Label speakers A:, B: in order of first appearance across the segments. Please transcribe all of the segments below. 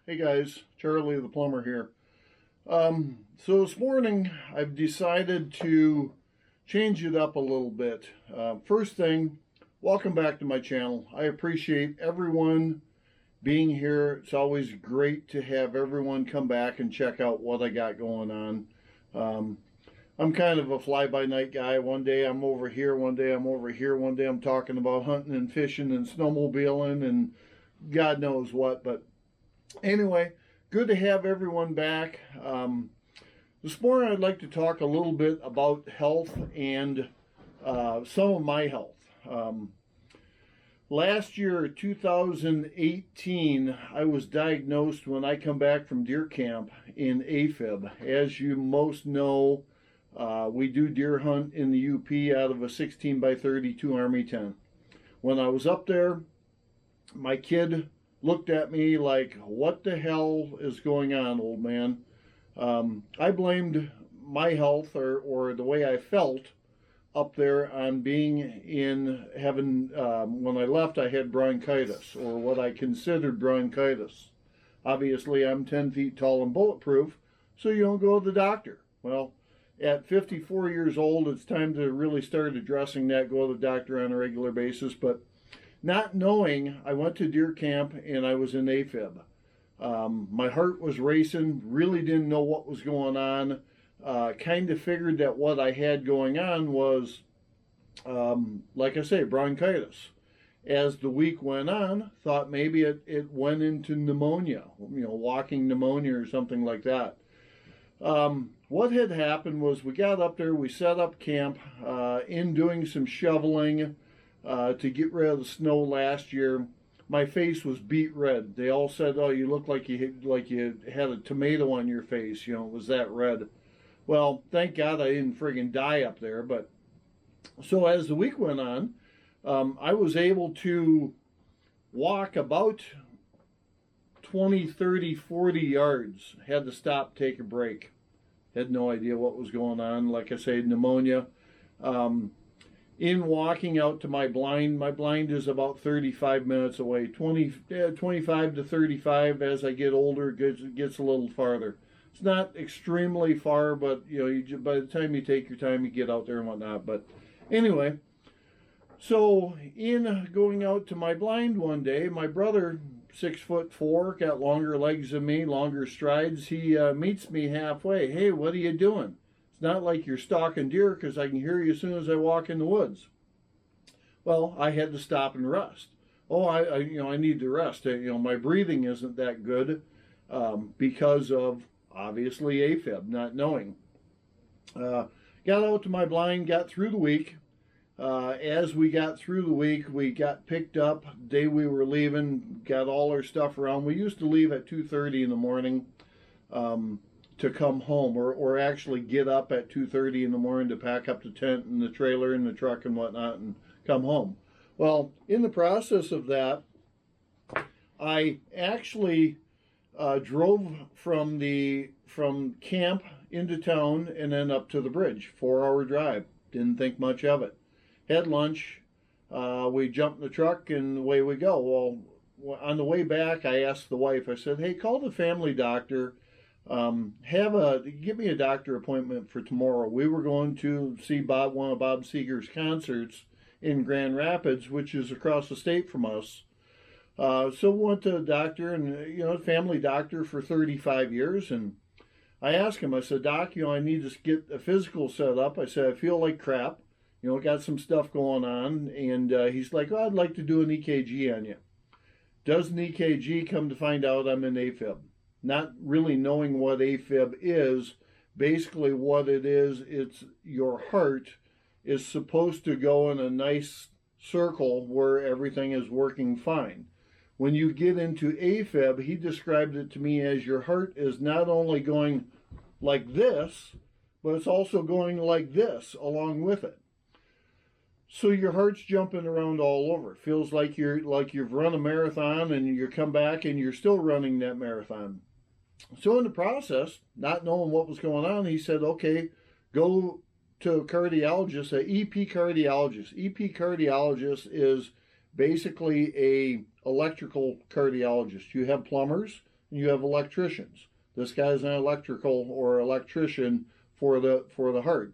A: Hey guys, Charley the plumber here. So this morning I've decided to change it up a little bit. First thing, welcome back to my channel. I appreciate everyone being here. It's always great to have everyone come back and check out what I got going on. I'm kind of a fly-by-night guy. One day I'm over here, one day I'm over here, one day I'm talking about hunting and fishing and snowmobiling and God knows what, but anyway, good to have everyone back. This morning I'd like to talk a little bit about health and some of my health. Last year, 2018, I was diagnosed when I come back from deer camp in afib. As you most know, we do deer hunt in the UP out of a 16 by 32 Army tent. When I was up there, my kid looked at me like, what the hell is going on, old man? I blamed my health or the way I felt up there on being in having, when I left, I had bronchitis, or what I considered bronchitis. Obviously, I'm 10 feet tall and bulletproof, so you don't go to the doctor. Well, at 54 years old, it's time to really start addressing that, go to the doctor on a regular basis, but not knowing, I went to deer camp and I was in AFib. My heart was racing, really didn't know what was going on. Kind of figured that what I had going on was, like I say, bronchitis. As the week went on, thought maybe it went into pneumonia, walking pneumonia or something like that. What had happened was we got up there, we set up camp, in doing some shoveling, to get rid of the snow last year. My face was beet red. They all said, "Oh, you look like you had a tomato on your face. It was that red." Well, thank God I didn't friggin' die up there. But so as the week went on, I was able to walk about 20, 30, 40 yards. Had to stop, take a break. Had no idea what was going on. Like I say, pneumonia. In walking out to my blind is about 35 minutes away. 25 to 35. As I get older, it gets a little farther. It's not extremely far, but by the time you take your time, you get out there and whatnot. But anyway, so in going out to my blind one day, my brother, 6'4", got longer legs than me, longer strides. He meets me halfway. "Hey, what are you doing? It's not like you're stalking deer because I can hear you as soon as I walk in the woods." Well, I had to stop and rest. Oh, I need to rest. My breathing isn't that good because of obviously AFib, not knowing. Got out to my blind, got through the week. As we got through the week, we got picked up. The day we were leaving, got all our stuff around. We used to leave at 2:30 in the morning to come home, or actually get up at 2:30 in the morning to pack up the tent and the trailer and the truck and whatnot and come home. Well, in the process of that, I actually drove from camp into town and then up to the bridge. 4-hour drive. Didn't think much of it. Had lunch. We jumped in the truck and away we go. Well, on the way back, I asked the wife. I said, "Hey, call the family doctor. Give me a doctor appointment for tomorrow." We were going to see one of Bob Seger's concerts in Grand Rapids, which is across the state from us. So we went to the doctor, and family doctor for 35 years, and I asked him. I said, "Doc, I need to get a physical set up." I said, "I feel like crap. Got some stuff going on." And he's like, "Oh, I'd like to do an EKG on you." Does an EKG, come to find out I'm in AFib. Not really knowing what AFib is. Basically what it is, it's your heart is supposed to go in a nice circle where everything is working fine. When you get into AFib, he described it to me as your heart is not only going like this, but it's also going like this along with it. So your heart's jumping around all over. It feels like you've run a marathon and you come back and you're still running that marathon. So in the process, not knowing what was going on, he said, "Okay, go to a cardiologist, a EP cardiologist." EP cardiologist is basically a electrical cardiologist. You have plumbers, and you have electricians. This guy's an electrical or electrician for the heart.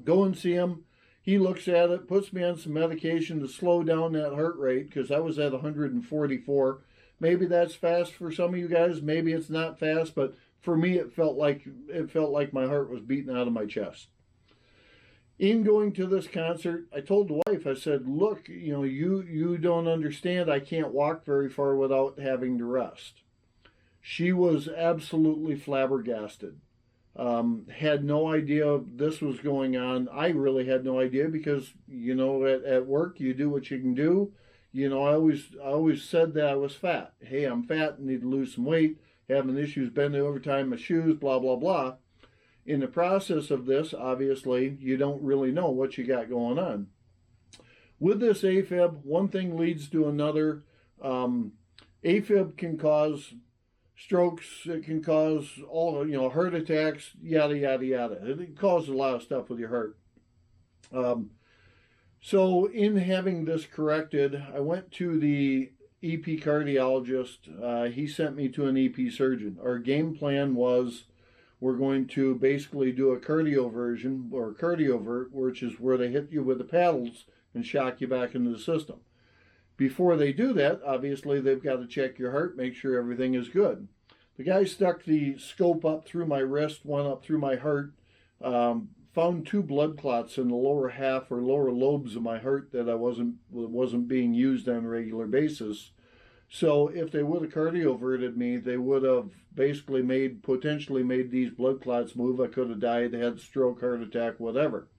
A: Go and see him. He looks at it, puts me on some medication to slow down that heart rate, because I was at 144. Maybe that's fast for some of you guys. Maybe it's not fast, but for me, it felt like my heart was beating out of my chest. In going to this concert, I told the wife, I said, look, you don't understand. I can't walk very far without having to rest. She was absolutely flabbergasted. Had no idea this was going on. I really had no idea, because, at work, you do what you can do. I always said that I was fat. Hey, I'm fat, need to lose some weight, having issues bending over tying my shoes, blah, blah, blah. In the process of this, obviously, you don't really know what you got going on. With this AFib, one thing leads to another. AFib can cause strokes, it can cause heart attacks, yada, yada, yada. It causes a lot of stuff with your heart. So in having this corrected, I went to the EP cardiologist. He sent me to an EP surgeon. Our game plan was, we're going to basically do a cardioversion, or cardiovert, which is where they hit you with the paddles and shock you back into the system. Before they do that, obviously, they've got to check your heart, make sure everything is good. The guy stuck the scope up through my wrist, one up through my heart, found 2 blood clots in the lower half or lower lobes of my heart that wasn't being used on a regular basis. So if they would have cardioverted me, they would have basically potentially made these blood clots move. I could have died, had stroke, heart attack, whatever.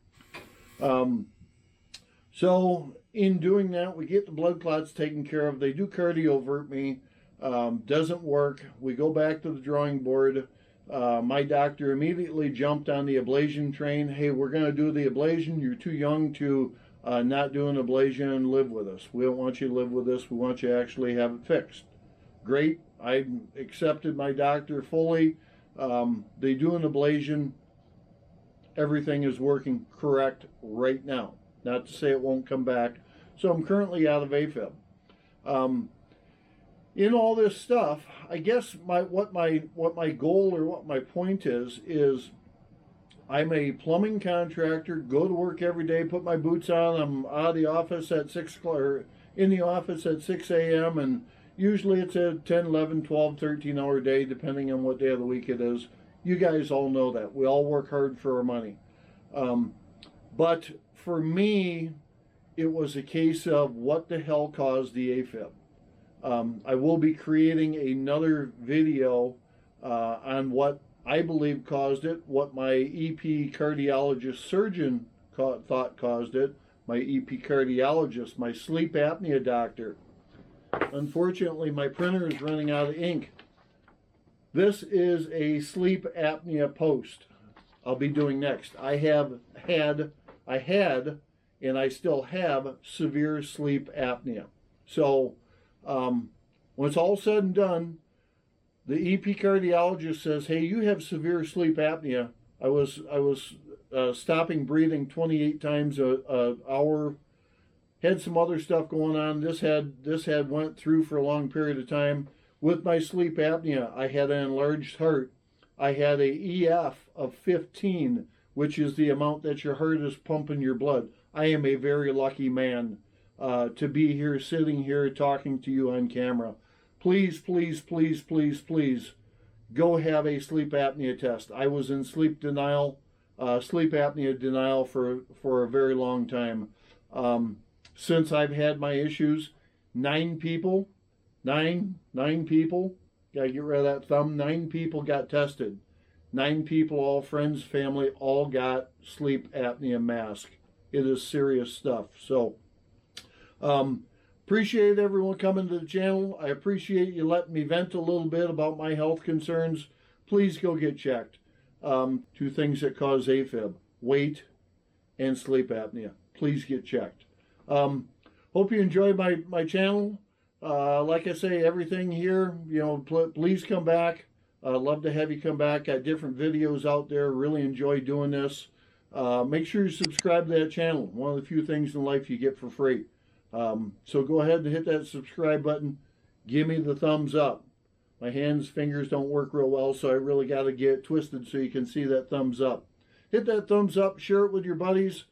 A: So in doing that, we get the blood clots taken care of. They do cardiovert me. Doesn't work. We go back to the drawing board. My doctor immediately jumped on the ablation train. Hey, we're going to do the ablation. You're too young to not do an ablation and live with us. We don't want you to live with us. We want you to actually have it fixed. Great. I accepted my doctor fully. They do an ablation. Everything is working correct right now. Not to say it won't come back. So I'm currently out of AFib. In all this stuff, I guess what my goal or what my point is I'm a plumbing contractor, go to work every day, put my boots on. I'm out of the office at 6 o'clock, or in the office at 6 a.m. and usually it's a 10, 11, 12, 13-hour day, depending on what day of the week it is. You guys all know that. We all work hard for our money. But for me, it was a case of what the hell caused the AFib. I will be creating another video on what I believe caused it, what my EP cardiologist surgeon thought caused it, my EP cardiologist, my sleep apnea doctor. Unfortunately, my printer is running out of ink. This is a sleep apnea post I'll be doing next. I had, and I still have severe sleep apnea. So when it's all said and done, the EP cardiologist says, hey, you have severe sleep apnea. I was stopping breathing 28 times an hour. Had some other stuff going on. This had went through for a long period of time. With my sleep apnea, I had an enlarged heart. I had a EF of 15, which is the amount that your heart is pumping your blood. I am a very lucky man to be here, sitting here, talking to you on camera. Please, please, please, please, please, go have a sleep apnea test. I was in sleep apnea denial for a very long time. Since I've had my issues, 9 people, gotta get rid of that thumb, 9 people got tested. 9 people, all friends, family, all got sleep apnea mask. It is serious stuff. So, appreciate everyone coming to the channel. I appreciate you letting me vent a little bit about my health concerns. Please go get checked. 2 things that cause AFib: weight and sleep apnea. Please get checked. Hope you enjoy my channel. Like I say, everything here, please come back. Love to have you come back. Got different videos out there. Really enjoy doing this. Make sure you subscribe to that channel. One of the few things in life you get for free. So go ahead and hit that subscribe button. Give me the thumbs up. My hands, fingers don't work real well, so I really got to get it twisted so you can see that thumbs up. Hit that thumbs up, share it with your buddies,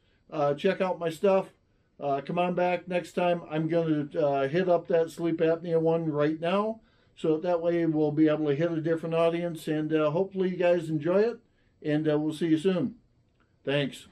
A: check out my stuff. Come on back next time. I'm going to hit up that sleep apnea one right now, so that way we'll be able to hit a different audience, and hopefully you guys enjoy it, and we'll see you soon. Thanks.